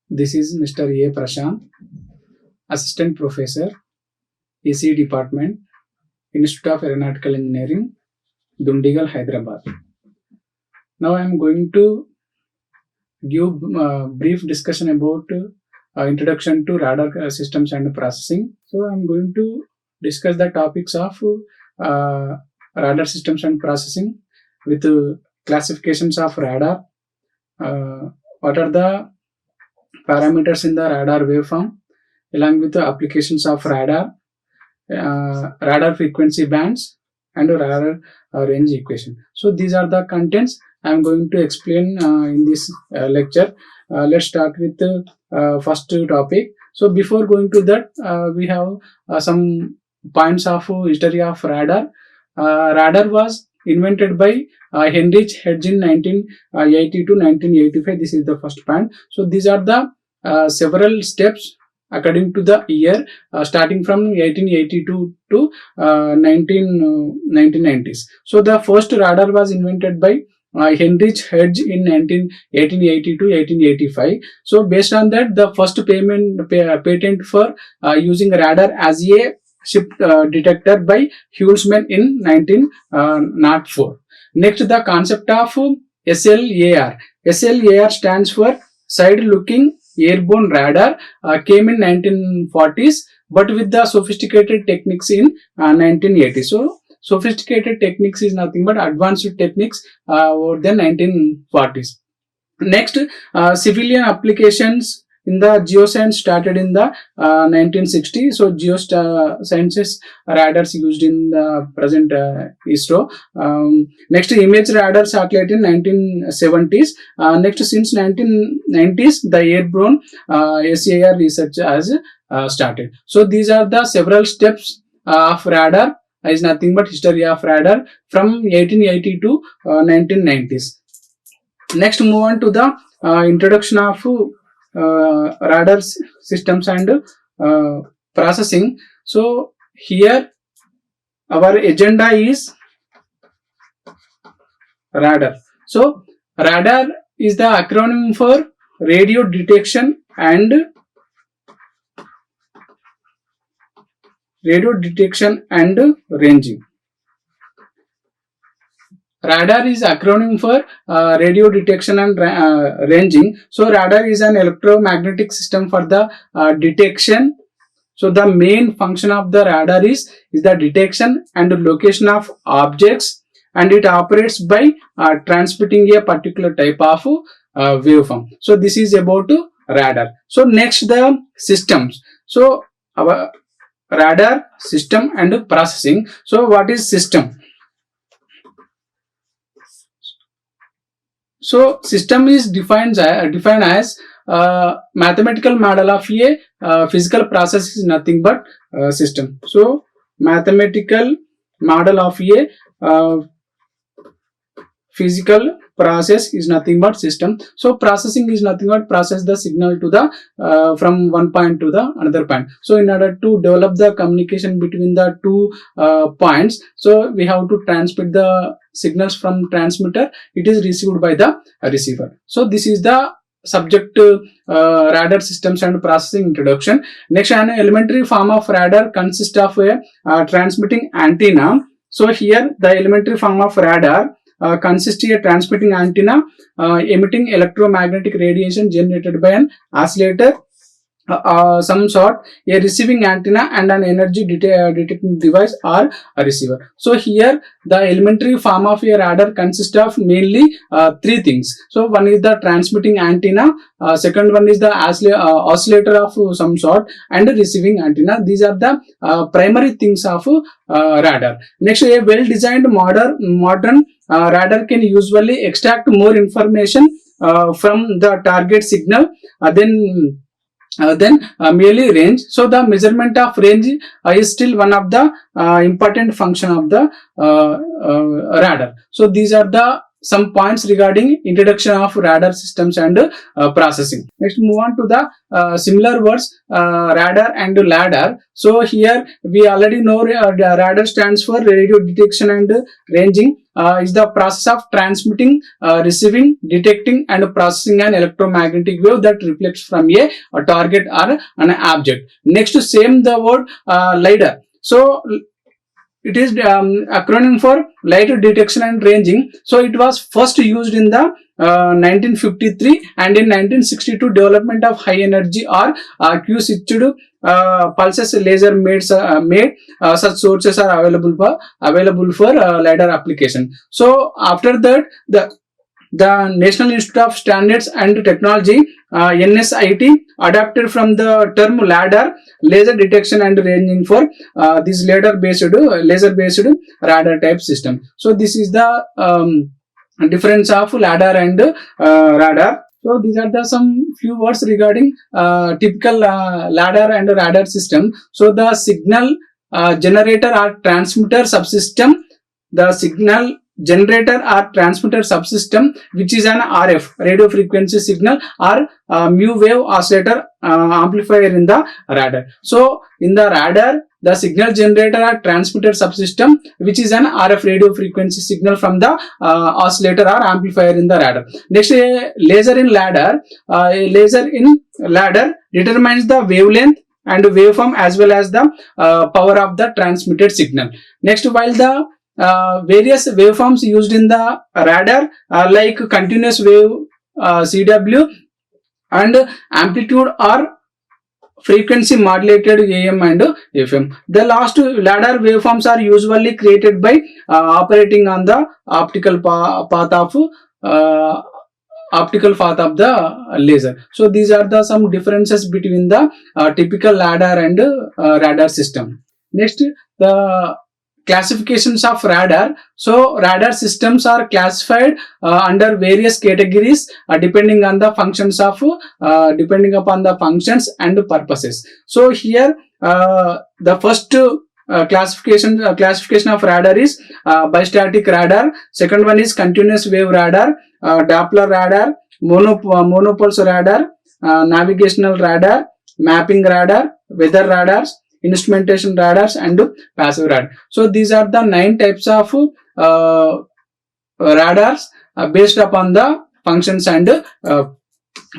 This is Mr. A. Prashant, Assistant Professor, EC Department, Institute of Aeronautical Engineering, Dundigal, Hyderabad. Now I am going to give a brief discussion about introduction to radar systems and processing. So I am going to discuss the topics of radar systems and processing with classifications of radar. What are the parameters in the radar waveform, along with the applications of radar, radar frequency bands, and radar range equation. So these are the contents I am going to explain in this lecture. Let's start with the first topic. So before going to that, we have some points of history of radar. Radar was invented by Heinrich Hertz in 1980 to 1985. This is the first point. So these are the several steps according to the year, starting from 1882 to 1990s. So the first radar was invented by Heinrich Hertz in 1880 to 1885. So based on that, the first patent for using radar as a ship detector by Hulsman in 1904. Next, the concept of SLAR. SLAR stands for Side Looking Airborne Radar, came in 1940s, but with the sophisticated techniques in 1980s. So sophisticated techniques is nothing but advanced techniques over the 1940s. Next, civilian applications in the geoscience started in the 1960s. So geosciences radars used in the present ISRO. Next, image radar satellite in 1970s. Next, since 1990s, the airborne SAR research has started. So these are the several steps of radar. Is nothing but history of radar from 1880 to 1990s. Next, move on to the introduction of radar systems and processing. So here our agenda is radar. So radar is the acronym for radio detection and ranging. Radar is acronym for radio detection and ranging. So radar is an electromagnetic system for the detection. So the main function of the radar is the detection and location of objects, and it operates by transmitting a particular type of waveform. So this is about radar. So next, the systems. So our radar, system and processing. So what is system? So system is defined as mathematical model of a physical process is nothing but system. So mathematical model of a physical process is nothing but system. So processing is nothing but process the signal to the from one point to the another point. So in order to develop the communication between the two points, so we have to transmit the signals from transmitter. It is received by the receiver. So this is the subject radar systems and processing introduction. Next, an elementary form of radar consists of a transmitting antenna. So here the elementary form of radar consists of a transmitting antenna emitting electromagnetic radiation generated by an oscillator, some sort, a receiving antenna, and an energy detecting device or a receiver. So here the elementary form of a radar consists of mainly three things. So one is the transmitting antenna, second one is the oscillator of some sort, and the receiving antenna. These are the primary things of radar. Next, a well designed modern radar can usually extract more information from the target signal then merely range. So the measurement of range is still one of the important function of the radar. So these are the some points regarding introduction of radar systems and processing. Next, move on to the similar words, radar and LADAR. So here we already know the radar stands for radio detection and ranging. Is the process of transmitting, receiving, detecting and processing an electromagnetic wave that reflects from a target or an object. Next, same the word LIDAR. So it is acronym for light detection and ranging. So it was first used in the 1953 and in 1962 development of high energy or Q-switched pulses laser made such sources are available for LiDAR application. So after that the National Institute of Standards and Technology NSIT adapted from the term LADAR, laser detection and ranging, for this laser based radar type system. So this is the difference of LADAR and radar. So these are the some few words regarding typical LADAR and radar system. So the signal generator or transmitter subsystem, the signal generator or transmitter subsystem, which is an RF, radio frequency signal, or mu wave oscillator amplifier in the radar. So in the radar, the signal generator or transmitter subsystem, which is an RF radio frequency signal from the oscillator or amplifier in the radar. Next, a laser in LADAR. A laser in LADAR determines the wavelength and waveform as well as the power of the transmitted signal. Next, while the various waveforms used in the radar like continuous wave CW and amplitude or frequency modulated AM and FM. The last LADAR waveforms are usually created by operating on the optical path of the laser. So these are the some differences between the typical LADAR and radar system. Next, the classifications of radar. So radar systems are classified under various categories depending on the functions of depending upon the functions and purposes. So here the first classification of radar is bistatic radar. Second one is continuous wave radar, Doppler radar, monopulse radar, navigational radar, mapping radar, weather radars, instrumentation radars and passive radar. So these are the 9 types of radars based upon the functions and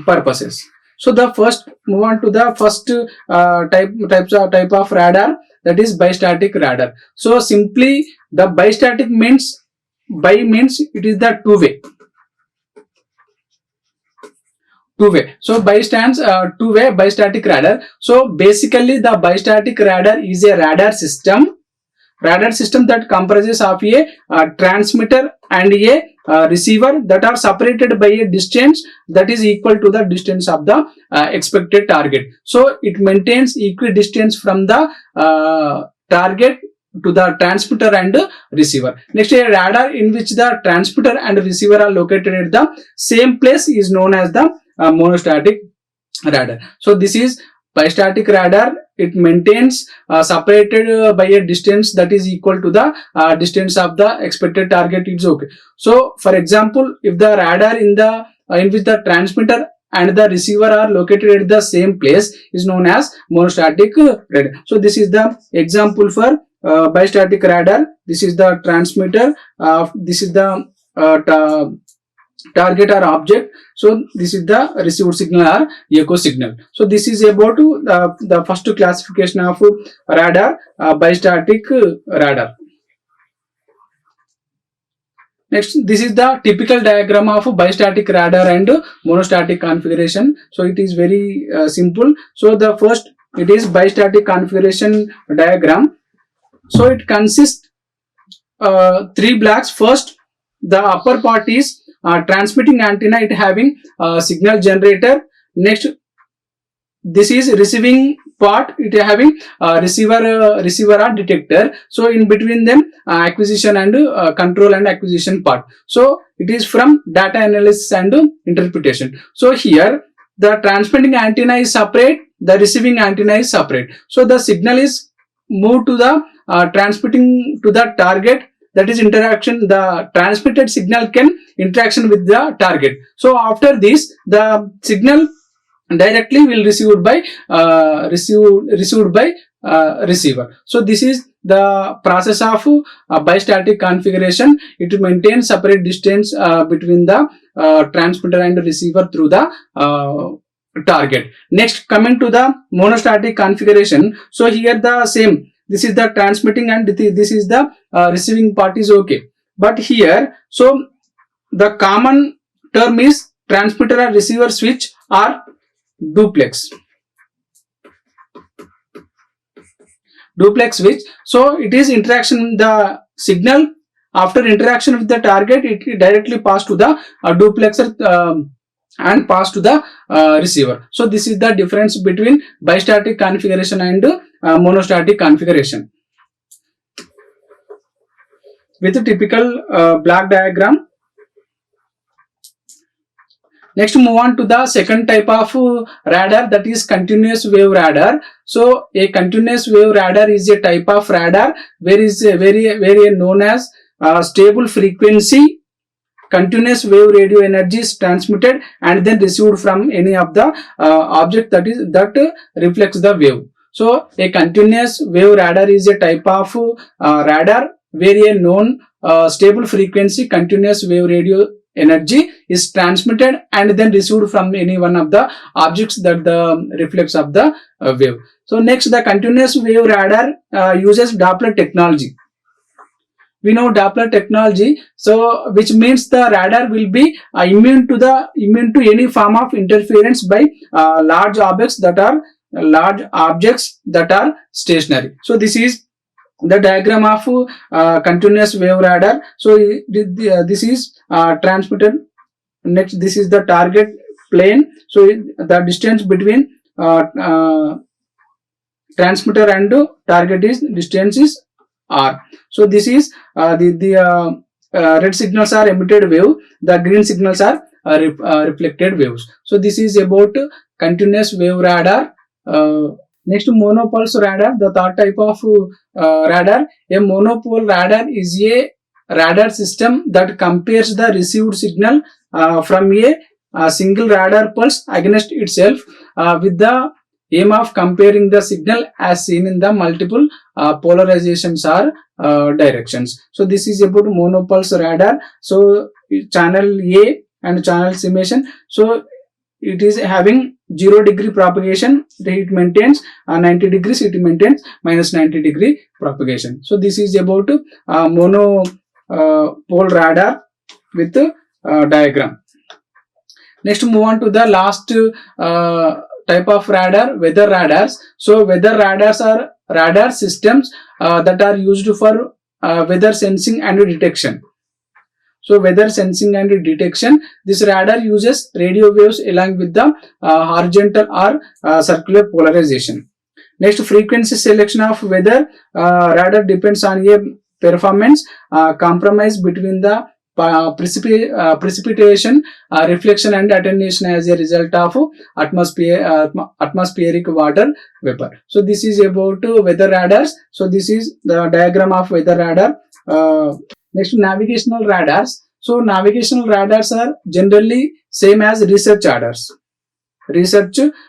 purposes. So the first, move on to the first type of radar, that is bistatic radar. So simply the bistatic means it is the two-way. So bi stands two-way bistatic radar. So basically the bistatic radar is a radar system that comprises of a transmitter and a receiver that are separated by a distance that is equal to the distance of the expected target. So it maintains equidistance from the target to the transmitter and receiver. Next, a radar in which the transmitter and receiver are located at the same place is known as the monostatic radar. So this is bistatic radar. It maintains separated by a distance that is equal to the distance of the expected target. It's okay. So for example, if the radar in which the transmitter and the receiver are located at the same place is known as monostatic radar. So this is the example for bistatic radar. This is the transmitter. This is the target or object. So this is the received signal or echo signal. So this is about the first classification of radar, bistatic radar. Next, this is the typical diagram of bistatic radar and monostatic configuration. So it is very simple. So the first, it is bistatic configuration diagram. So it consists 3 blocks. First, the upper part is transmitting antenna, it having signal generator. Next, this is receiving part, it having receiver or detector. So in between them acquisition and control and acquisition part. So it is from data analysis and interpretation. So here the transmitting antenna is separate, the receiving antenna is separate. So the signal is moved to the transmitting to the target that is interaction, the transmitted signal can interaction with the target. So after this, the signal directly will received by receiver. So this is the process of bistatic configuration. It maintains separate distance between the transmitter and receiver through the target. Next, coming to the monostatic configuration. So here the same, this is the transmitting and this is the receiving part is okay, but here, so the common term is transmitter and receiver switch or duplex switch. So it is interaction, the signal after interaction with the target, it directly pass to the duplexer and pass to the receiver. So this is the difference between bistatic configuration and monostatic configuration. With a typical block diagram. Next, move on to the second type of radar, that is continuous wave radar. So a continuous wave radar is a type of radar where is very known as stable frequency continuous wave radio energy is transmitted and then received from any of the object that reflects the wave. So a continuous wave radar is a type of radar where a known stable frequency continuous wave radio energy is transmitted and then received from any one of the objects that the reflects of the wave. So next, the continuous wave radar uses Doppler technology. We know Doppler technology, so which means the radar will be immune to any form of interference by large objects that are stationary. So this is the diagram of continuous wave radar. So this is transmitted. Next, this is the target plane. So the distance between transmitter and target distance is r. So this is the red signals are emitted wave, the green signals are reflected waves. So this is about continuous wave radar. Next, monopulse radar, the third type of radar. A monopole radar is a radar system that compares the received signal from a single radar pulse against itself with the aim of comparing the signal as seen in the multiple polarizations or directions. So this is about monopulse radar. So channel A and channel summation. So it is having 0 degree propagation, it maintains 90 degrees, it maintains minus 90 degree propagation. So this is about monopole radar with diagram. Next, move on to the last type of radar, weather radars. So weather radars are radar systems that are used for weather sensing and detection. So weather sensing and detection, this radar uses radio waves along with the horizontal or circular polarization. Next, frequency selection of weather radar depends on a performance compromise between the precipitation, reflection and attenuation as a result of atmospheric water vapor. So this is about weather radars. So this is the diagram of weather radar. Next, navigational radars. So navigational radars are generally same as research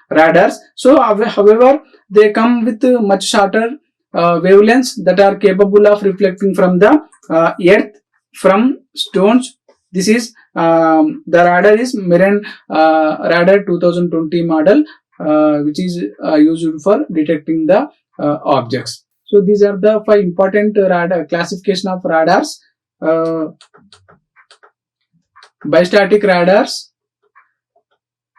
radars. So however, they come with much shorter wavelengths that are capable of reflecting from the earth, from stones. This is the radar is Merian radar 2020 model, which is used for detecting the objects. So these are the 5 important radar classification of radars. Bistatic radars,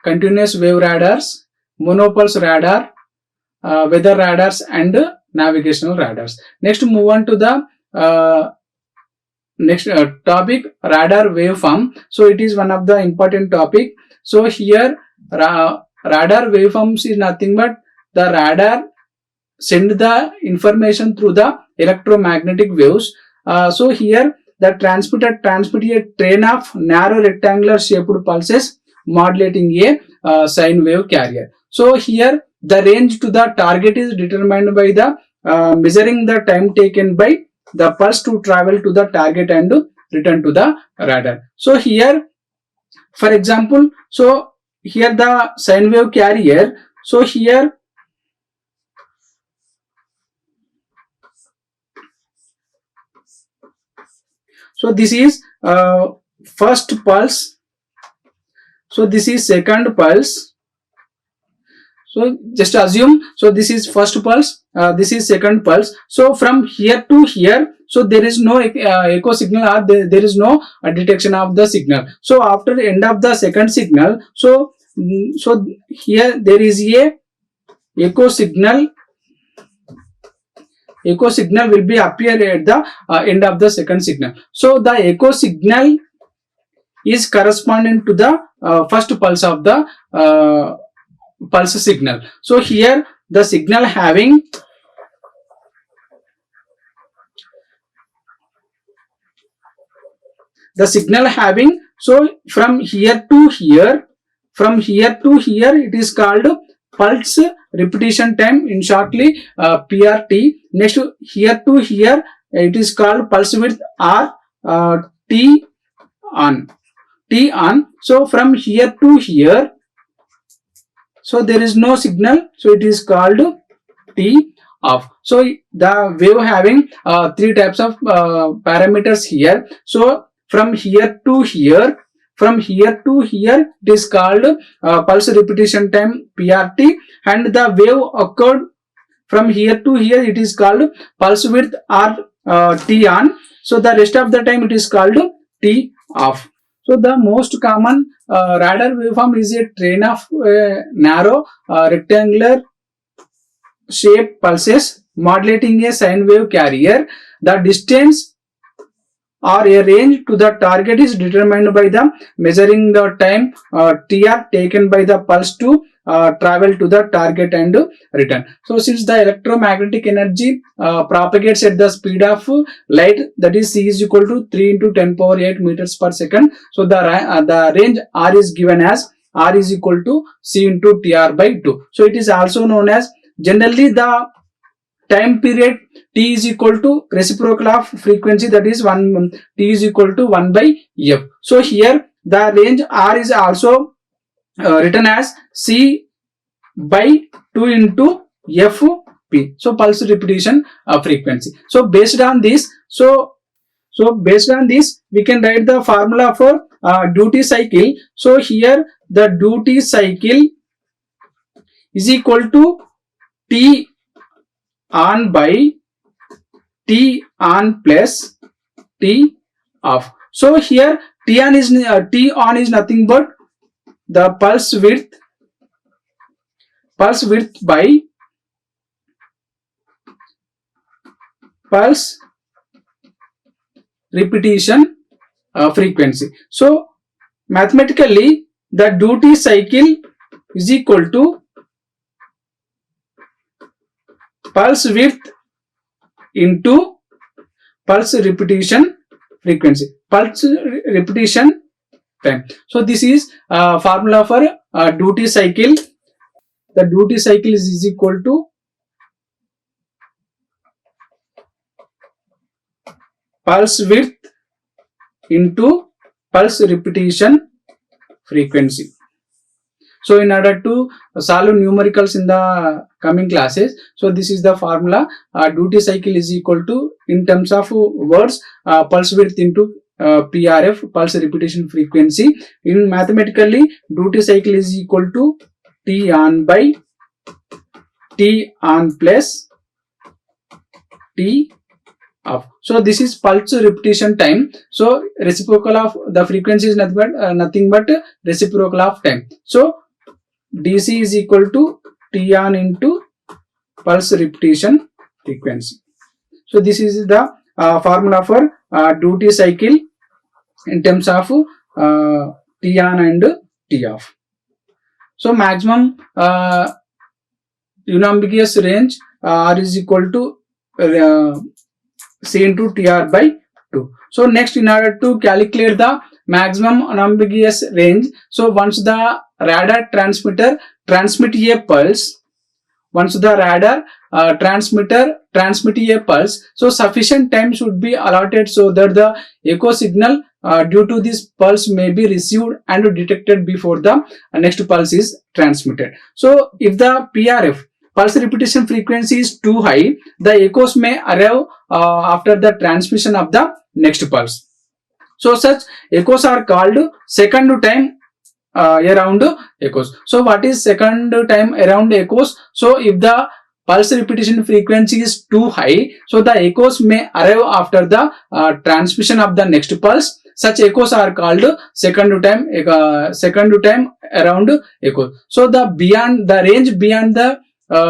continuous wave radars, monopulse radar, weather radars and navigational radars. Next, move on to the next topic, radar waveform. So it is one of the important topic. So here radar waveforms is nothing but the radar send the information through the electromagnetic waves. So here the transmitter transmit a train of narrow rectangular shaped pulses modulating a sine wave carrier. So here the range to the target is determined by the measuring the time taken by the pulse to travel to the target and return to the radar. So here, for example, so here the sine wave carrier, so here so this is first pulse, so this is second pulse. So just assume, so this is first pulse, this is second pulse. So from here to here, so there is no echo signal, or there is no detection of the signal. So after the end of the second signal, so so here there is a echo signal. Echo signal will be appear at the end of the second signal. So the echo signal is corresponding to the first pulse of the pulse signal. So here the signal having so from here to here, it is called pulse repetition time, in shortly PRT. Next here to here, it is called pulse width, or T on. So from here to here, so there is no signal, so it is called T off. So the wave having three types of parameters here. So from here to here, it is called pulse repetition time, PRT, and the wave occurred from here to here, it is called pulse width, or T on. So the rest of the time it is called T off. So the most common radar waveform is a train of narrow rectangular shape pulses modulating a sine wave carrier. The distance or a range to the target is determined by the measuring the time TR taken by the pulse to travel to the target and return. So since the electromagnetic energy propagates at the speed of light, that is C is equal to 3 into 10 power 8 meters per second. So the range R is given as R is equal to C into TR by 2. So it is also known as, generally the time period T is equal to reciprocal of frequency, that is T is equal to 1 by F. So here the range R is also written as C by 2 into FP. So pulse repetition frequency. So based on this, we can write the formula for duty cycle. So here the duty cycle is equal to T on by T on plus T off. So here T on is nothing but the pulse width by pulse repetition frequency. So mathematically the duty cycle is equal to pulse width into pulse repetition frequency, pulse repetition time. So this is formula for duty cycle. The duty cycle is equal to pulse width into pulse repetition frequency. So in order to solve numericals in the coming classes, so this is the formula. Duty cycle is equal to, in terms of words, pulse width into PRF, pulse repetition frequency. In mathematically, duty cycle is equal to T on by T on plus T off. So this is pulse repetition time. So reciprocal of the frequency is nothing but reciprocal of time. So DC is equal to T on into pulse repetition frequency. So this is the formula for duty cycle in terms of T on and T off. So maximum unambiguous range R is equal to C into TR by 2. So next, in order to calculate the maximum unambiguous range, so once the radar transmitter transmit a pulse once the radar transmitter transmit a pulse, so sufficient time should be allotted so that the echo signal due to this pulse may be received and detected before the next pulse is transmitted. So if the PRF, pulse repetition frequency, is too high, the echoes may arrive after the transmission of the next pulse. So such echoes are called second time around echoes. So what is second time around echoes? So if the pulse repetition frequency is too high, so the echoes may arrive after the transmission of the next pulse. Such echoes are called second time around echoes. So the range beyond the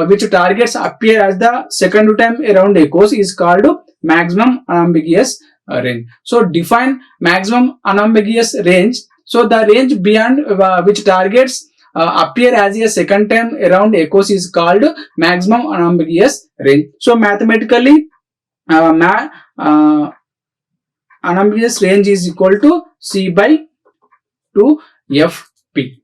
which targets appear as the second time around echoes is called maximum unambiguous range. So define maximum unambiguous range. So the range beyond which targets appear as a second time around echoes is called maximum unambiguous range. So mathematically, unambiguous range is equal to C by 2FP.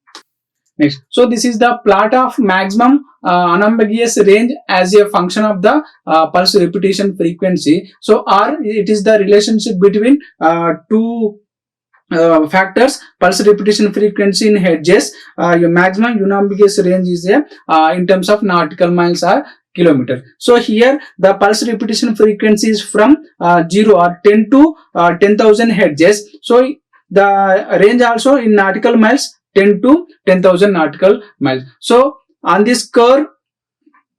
Next, so this is the plot of maximum unambiguous range as a function of the pulse repetition frequency. So R, it is the relationship between two factors, pulse repetition frequency in hertz. Your maximum unambiguous range is in terms of nautical miles or kilometer. So here the pulse repetition frequency is from 0 or 10 to 10,000 hertz. So the range also in nautical miles 10 to 10,000 nautical miles. So on this curve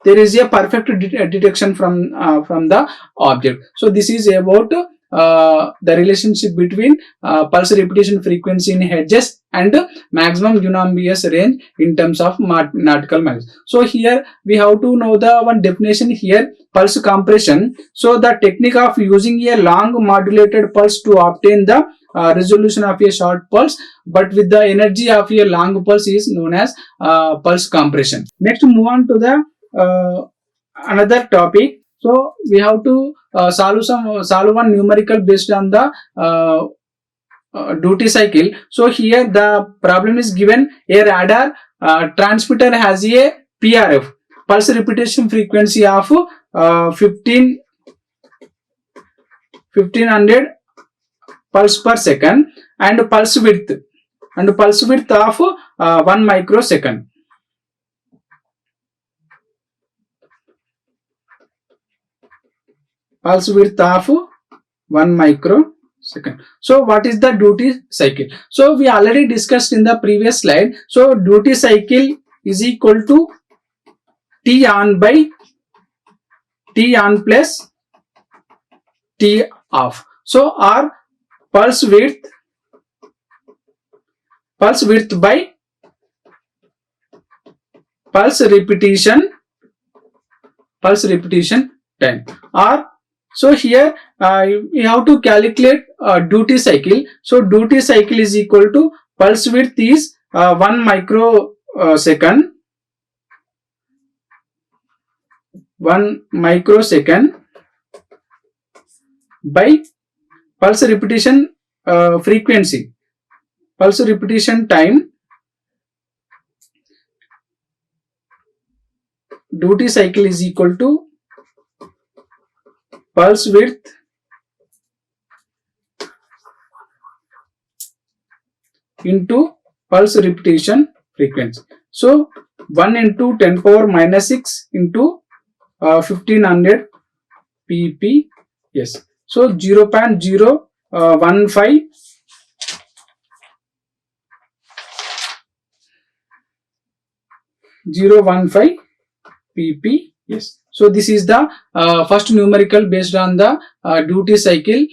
there is a perfect detection from the object. So this is about the relationship between pulse repetition frequency in hertz and maximum unambiguous range in terms of nautical miles. So here we have to know the one definition here, pulse compression. So the technique of using a long modulated pulse to obtain the resolution of a short pulse but with the energy of a long pulse is known as pulse compression. Next, move on to the another topic. So we have to solve one numerical based on the duty cycle. So here the problem is given, a radar transmitter has a PRF, pulse repetition frequency of 1500 pulse per second and pulse width of 1 microsecond. Pulse width of 1 microsecond. So what is the duty cycle? So we already discussed in the previous slide. So duty cycle is equal to T on by T on plus T off. So our pulse width by pulse repetition time. Or so here we have to calculate duty cycle. So duty cycle is equal to pulse width is 1 microsecond by pulse repetition frequency, pulse repetition time. Duty cycle is equal to pulse width into pulse repetition frequency. So 1 into 10 power minus 6 into 1500 ppm. So 0.015 ppm. So this is the first numerical based on the duty cycle.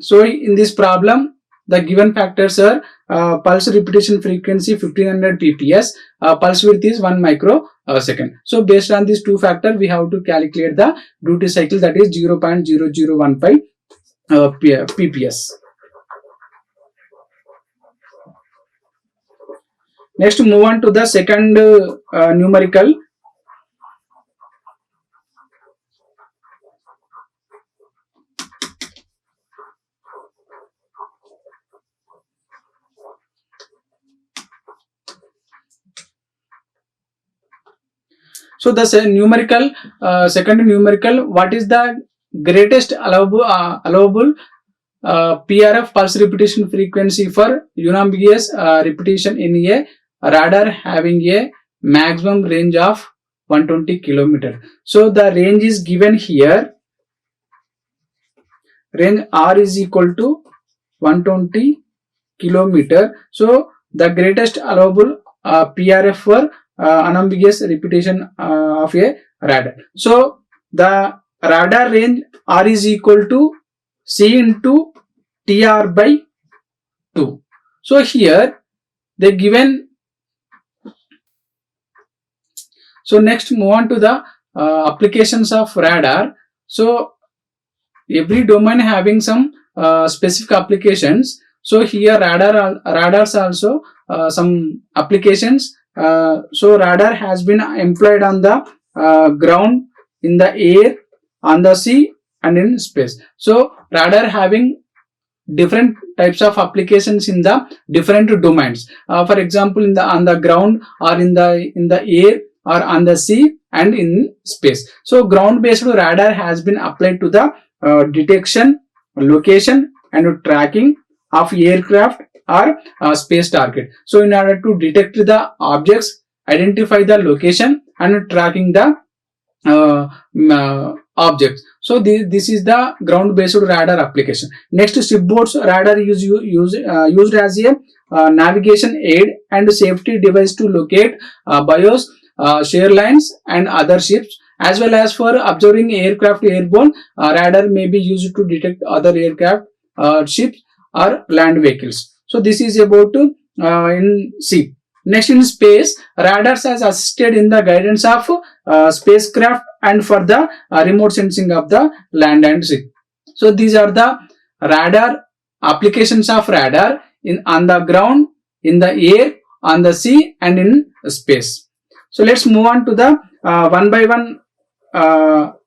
So in this problem the given factors are pulse repetition frequency 1500 ppm, pulse width is 1 microsecond. So based on these two factors we have to calculate the duty cycle, that is 0.0015 ppm. Next, move on to the second numerical. So the second numerical, what is the greatest allowable PRF pulse repetition frequency for unambiguous repetition in a radar having a maximum range of 120 kilometer. So the range is given here. Range R is equal to 120 kilometer. So the greatest allowable PRF for unambiguous repetition of a radar. So the radar range R is equal to C into TR by 2. So here they given. So next move on to the applications of radar. So every domain having some specific applications. So here radars also some applications. So radar has been employed on the ground, in the air, on the sea, and in space. So radar having different types of applications in the different domains. For example, on the ground, or in the air, or on the sea, and in space. So ground based radar has been applied to the detection, location, and tracking of aircraft or space target. So in order to detect the objects, identify the location, and tracking the objects. So this is the ground based radar application. Next, shipboard radar is used as a navigation aid and safety device to locate bios, share lines, and other ships, as well as for observing aircraft airborne. Radar may be used to detect other aircraft, ships, or land vehicles. So this is about in sea. Next, in space, radars has assisted in the guidance of spacecraft and for the remote sensing of the land and sea. So these are the radar applications of radar on the ground, in the air, on the sea, and in space. So let's move on to the one by one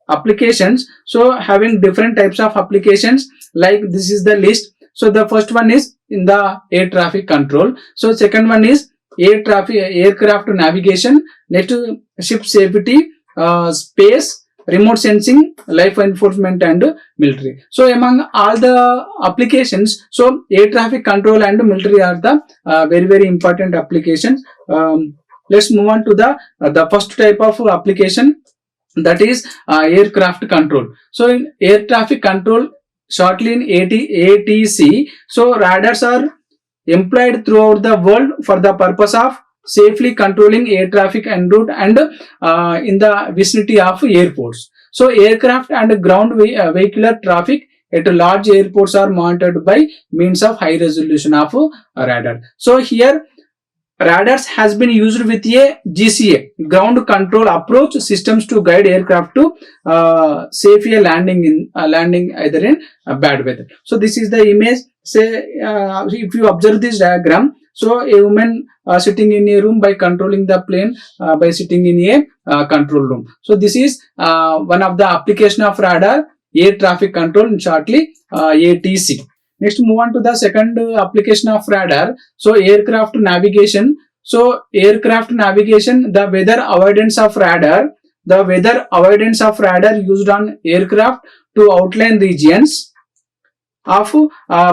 applications. So having different types of applications, like this is the list. So the first one is in the air traffic control. So second one is aircraft navigation. Next, ship safety, space, remote sensing, life enforcement, and military. So among all the applications, so air traffic control and military are the very important applications. Let's move on to the first type of application, that is aircraft control. So in air traffic control, shortly in ATC, so radars are employed throughout the world for the purpose of safely controlling air traffic en route and in the vicinity of airports. So aircraft and ground vehicular traffic at large airports are monitored by means of high resolution of radar. So here radars has been used with a GCA, ground control approach systems, to guide aircraft to safe landing either in bad weather. So this is the image. Say if you observe this diagram, so a woman sitting in a room by controlling the plane by sitting in a control room. So this is one of the application of radar, air traffic control, in shortly ATC. Next, move on to the second application of radar. So aircraft navigation. So aircraft navigation, the weather avoidance of radar. The weather avoidance of radar used on aircraft to outline regions of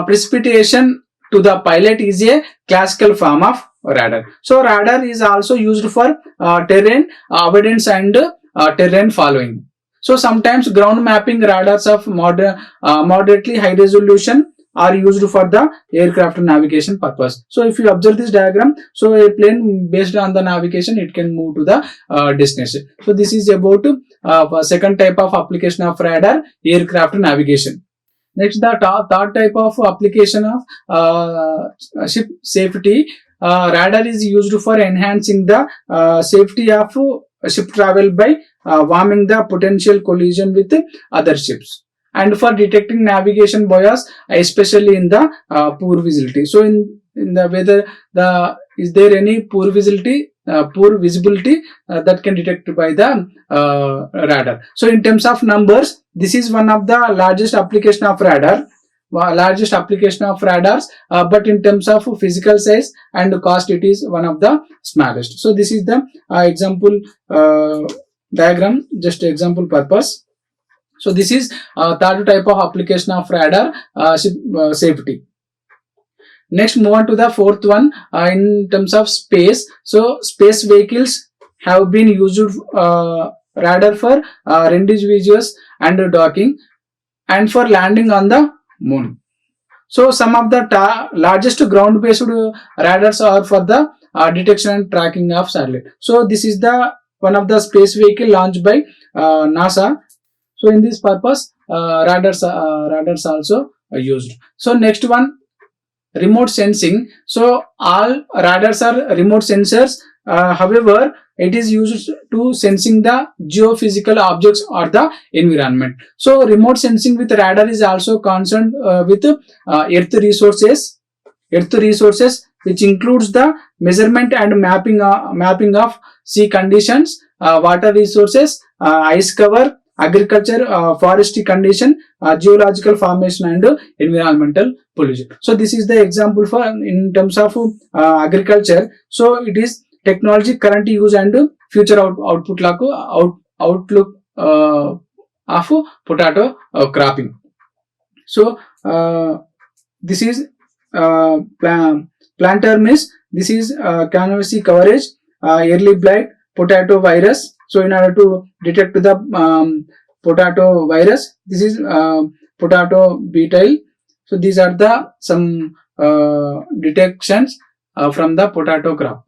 precipitation to the pilot is a classical form of radar. So radar is also used for terrain avoidance and terrain following. So sometimes ground mapping radars of moderately high resolution are used for the aircraft navigation purpose. So if you observe this diagram, so a plane based on the navigation, it can move to the destination. So this is about second type of application of radar, aircraft navigation. Next, the third type of application of ship safety. Radar is used for enhancing the safety of ship travel by warming the potential collision with other ships, and for detecting navigation bias, especially in the poor visibility. So in the whether is there any poor visibility that can detect by the radar. So in terms of numbers, this is one of the largest application of radar, but in terms of physical size and cost, it is one of the smallest. So this is the example diagram, just example purpose. So this is third type of application of radar safety. Next, move on to the fourth one in terms of space. So space vehicles have been used radar for rendezvous visuals and docking and for landing on the moon. So some of the largest ground-based radars are for the detection and tracking of satellite. So this is the one of the space vehicle launched by NASA. So in this purpose, radars also are used. So next one, remote sensing. So all radars are remote sensors. However, it is used to sensing the geophysical objects or the environment. So remote sensing with radar is also concerned with earth resources, which includes the measurement and mapping of sea conditions, water resources, ice cover, agriculture, forestry condition, geological formation and environmental pollution. So this is the example for in terms of agriculture. So it is technology, current use and future outlook of potato cropping. So this is planter miss. This is canopy coverage, early blight, potato virus. So in order to detect the potato virus, this is potato beetle. So these are the some detections from the potato crop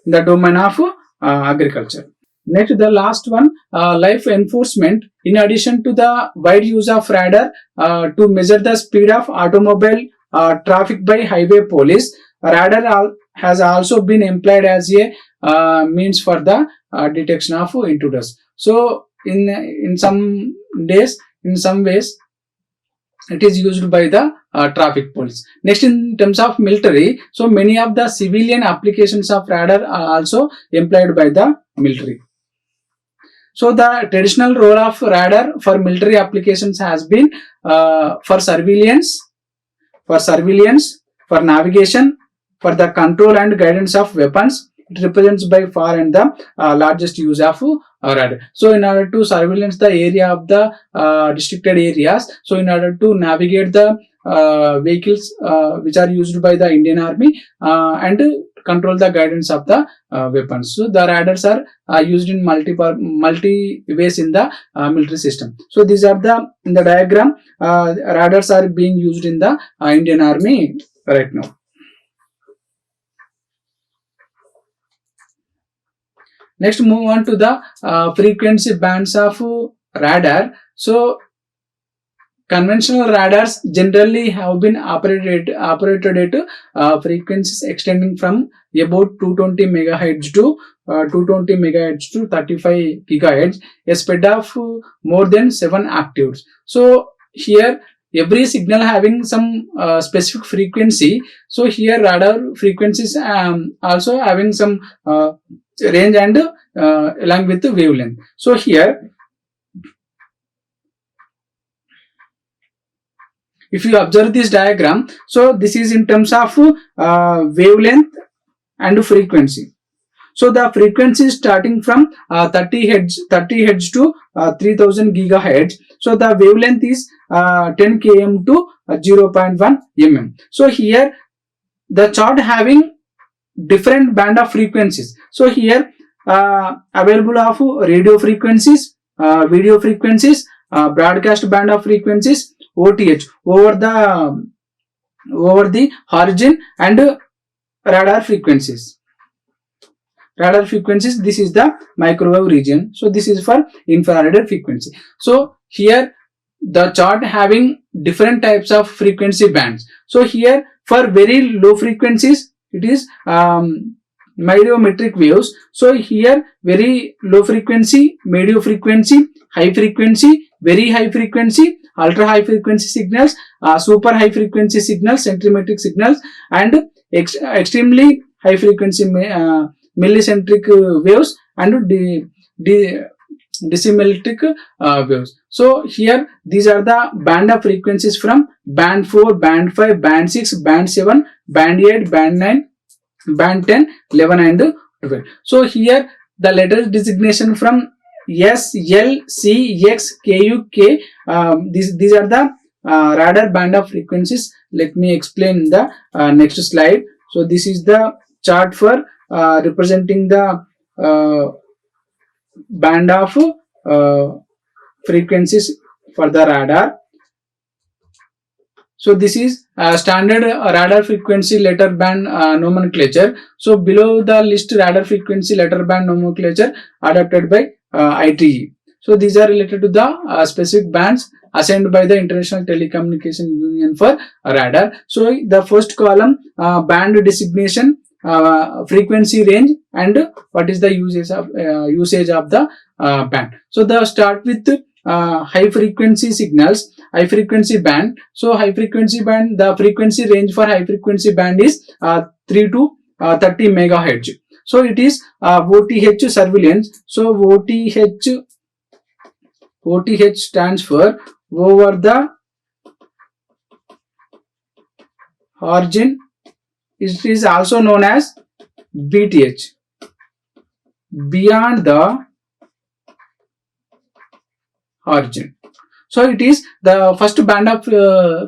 in the domain of agriculture. Next, the last one, life enforcement. In addition to the wide use of radar to measure the speed of automobile traffic by highway police, radar has also been employed as a means for the detection of intruders. So in some ways, it is used by the traffic police. Next, in terms of military, so many of the civilian applications of radar are also employed by the military. So the traditional role of radar for military applications has been for surveillance, for navigation, for the control and guidance of weapons. It represents by far and the largest use of radar. So in order to surveillance the area of the restricted areas, so in order to navigate the vehicles which are used by the Indian Army and control the guidance of the weapons. So the radars are used in multi ways in the military system. So these are the in the diagram, radars are being used in the Indian Army right now. Next, move on to the frequency bands of radar. So conventional radars generally have been operated at frequencies extending from about 220 megahertz to 35 gigahertz, a speed of more than 7 octaves. So here every signal having some specific frequency. So here radar frequencies also having some range and along with the wavelength. So here, if you observe this diagram, so this is in terms of wavelength and frequency. So the frequency is starting from 30 hertz to 3000 gigahertz. So the wavelength is 10 km to 0.1 mm. So here the chart having different band of frequencies. So here available of radio frequencies, video frequencies, broadcast band of frequencies, OTH over the horizon, and radar frequencies. This is the microwave region. So this is for infrared frequency. So here the chart having different types of frequency bands. So here for very low frequencies, it is mediometric waves. So here very low frequency, medium frequency, high frequency, very high frequency, ultra high frequency signals, super high frequency signals, centimetric signals, and extremely high frequency millicentric waves and decimetric waves. So here these are the band of frequencies from band 4, band 5, band 6, band 7, band 8, band 9, band 10, 11 and 12. So here the letter designation from S, L, C, X, K, U, K. These are the radar band of frequencies. Let me explain in the next slide. So this is the chart for representing the band of frequencies for the radar. So this is standard radar frequency letter band nomenclature. So below the list radar frequency letter band nomenclature adopted by ITE. So these are related to the specific bands assigned by the International Telecommunication Union for radar. So the first column band designation, frequency range, and what is the usage of the band. So the start with high frequency signals, high frequency band. So high frequency band, the frequency range for high frequency band is 3 to 30 megahertz. So it is OTH surveillance. So OTH stands for over the horizon. It is also known as BTH, beyond the horizon. So it is the first band of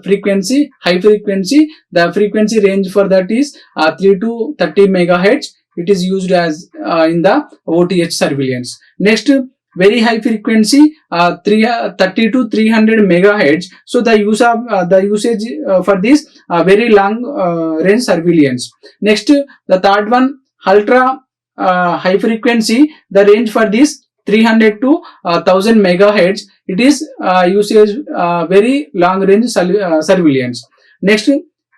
frequency, high frequency. The frequency range for that is 3 to 30 megahertz. It is used as in the OTH surveillance. Next, very high frequency, 30 to 300 megahertz. So the usage for this very long range surveillance. Next, the third one, ultra high frequency. The range for this 300 to 1000 megahertz. It is usage very long range surveillance. Next,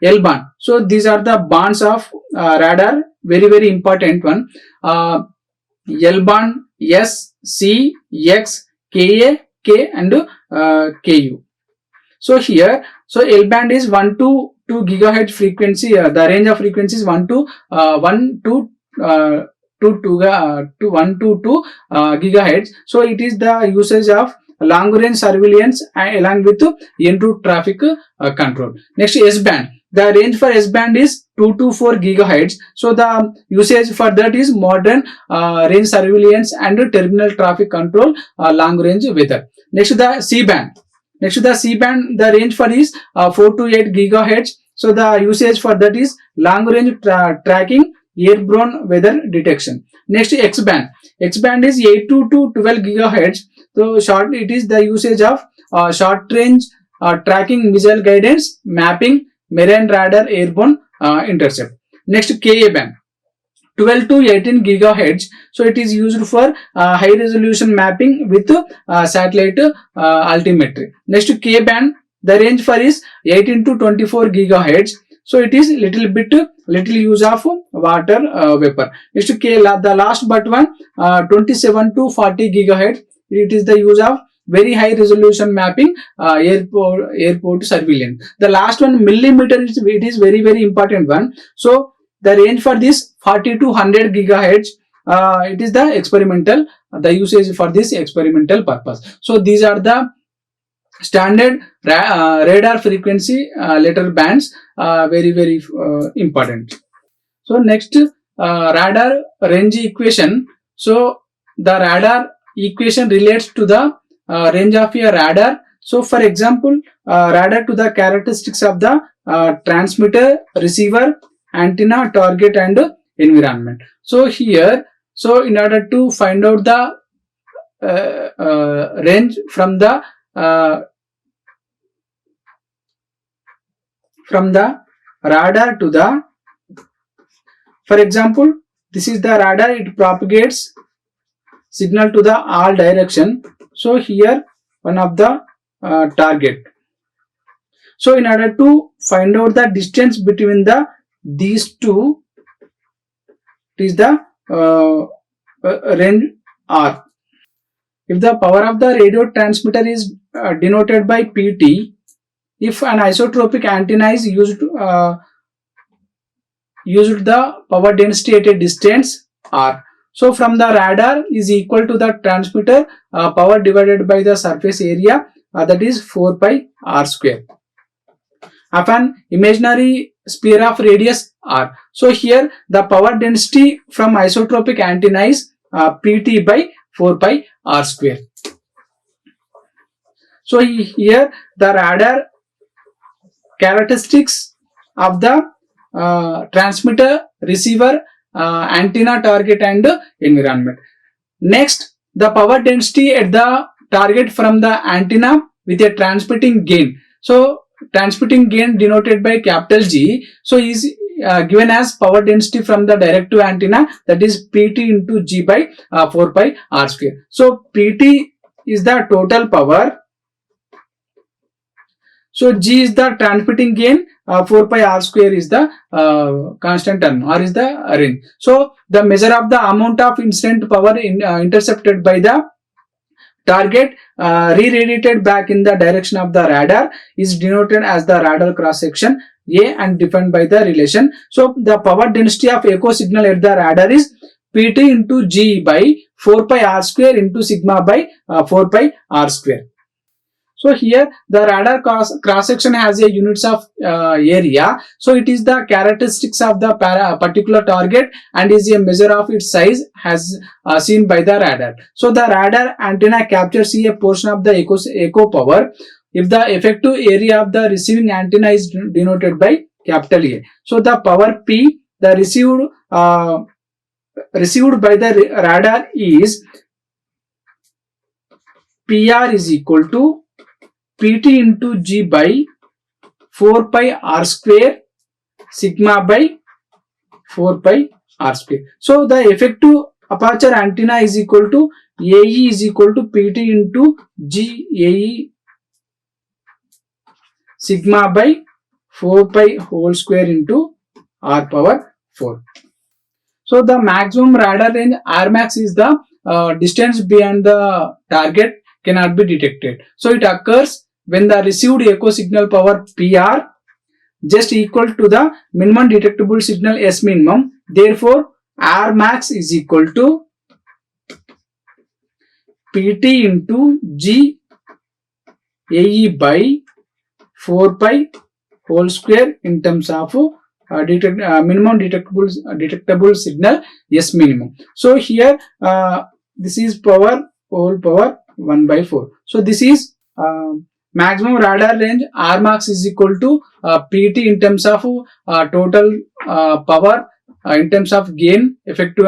L band. So these are the bands of radar. Very important one. L band, S, C, X, Ka, K, and Ku. So here, so L band is 1 to 2 gigahertz frequency. The range of frequency is 1 to 2 gigahertz. So it is the usage of long range surveillance along with en route traffic control. Next, S band. The range for S band is 2 to 4 gigahertz. So the usage for that is modern range surveillance and terminal traffic control, long range weather. Next, the C band. The range for is 4 to 8 gigahertz. So the usage for that is long range tracking, airborne weather detection. Next, X band. X band is 8 to 12 gigahertz. So it is the usage of short range tracking, missile guidance, mapping, marine radar, airborne intercept. Next, Ka band, 12 to 18 gigahertz. So it is used for high resolution mapping with satellite altimetry. Next, K band, the range for is 18 to 24 gigahertz. So it is little use of water vapor. Next, K, the last but one, 27 to 40 gigahertz. It is the use of very high resolution mapping, airport surveillance. The last one, millimeter, it is very important one. So the range for this 40 to 100 gigahertz. It is the experimental, the usage for this experimental purpose. So these are the standard radar frequency letter bands, very important. So next, radar range equation. So the radar equation relates to the range of a radar. So for example, radar to the characteristics of the transmitter, receiver, antenna, target, and environment. So here, so in order to find out the range from the radar to the, for example, this is the radar, it propagates signal to the all direction. So here one of the target. So in order to find out the distance between these two, it is the range R. If the power of the radio transmitter is denoted by PT, if an isotropic antenna is used the power density at a distance R. So from the radar is equal to the transmitter power divided by the surface area, that is 4 pi R square of an imaginary sphere of radius R. So here the power density from isotropic antenna is Pt by 4 pi r square. So here the radar characteristics of the transmitter, receiver, antenna, target and environment. Next, the power density at the target from the antenna with a transmitting gain. So transmitting gain denoted by capital G, so is given as power density from the direct to antenna, that is Pt into G by 4 pi r square. So Pt is the total power. So G is the transmitting gain, 4 pi r square is the constant term, or is the range. So the measure of the amount of incident power intercepted by the target re-radiated back in the direction of the radar is denoted as the radar cross section A and defined by the relation. So the power density of echo signal at the radar is Pt into G by 4 pi r square into sigma by 4 pi r square. So here the radar cross section has a units of area. So it is the characteristics of the particular target and is a measure of its size as seen by the radar. So the radar antenna captures a portion of the echo power if the effective area of the receiving antenna is denoted by capital A. So the power P, the received by the radar is PR is equal to Pt into G by 4 pi r square sigma by 4 pi r square. So the effective aperture antenna is equal to AE is equal to Pt into G AE sigma by 4 pi whole square into r power 4. So the maximum radar range Rmax is the distance beyond the target cannot be detected. So it occurs when the received echo signal power PR just equal to the minimum detectable signal S minimum. Therefore, Rmax is equal to Pt into G AE by 4 pi whole square in terms of minimum detectable signal S minimum. So here this is power whole power 1 by 4. So this is maximum radar range Rmax is equal to Pt in terms of total power in terms of gain effective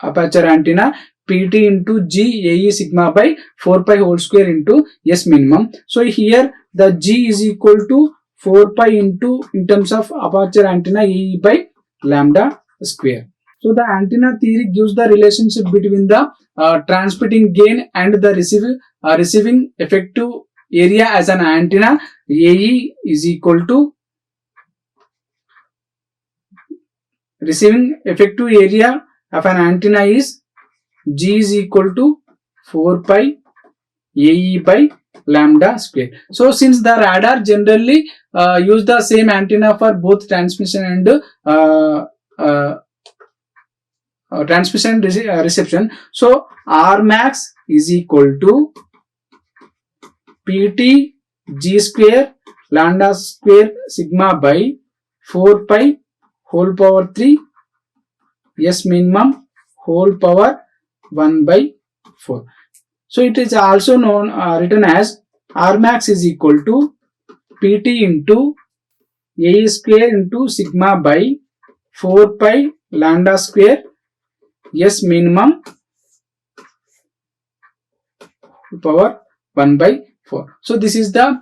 aperture antenna, Pt into G AE sigma by 4 pi whole square into S minimum. So here the G is equal to 4 pi into in terms of aperture antenna AE by lambda square. So the antenna theory gives the relationship between the transmitting gain and the receiving effective area as an antenna. AE is equal to receiving effective area of an antenna is G is equal to 4 pi AE by lambda square. So since the radar generally use the same antenna for both transmission and reception, so Rmax is equal to Pt G square lambda square sigma by 4 pi whole power 3 S minimum whole power 1 by 4. So it is also known written as Rmax is equal to Pt into AE square into sigma by 4 pi lambda square S minimum power 1 by 4. So this is the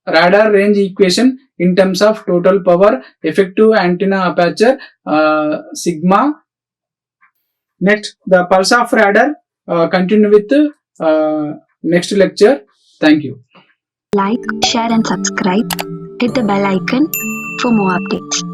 radar range equation in terms of total power, effective antenna aperture, sigma. Next, the pulse of radar. Continue with next lecture. Thank you. Like, share and subscribe. Hit the bell icon for more updates.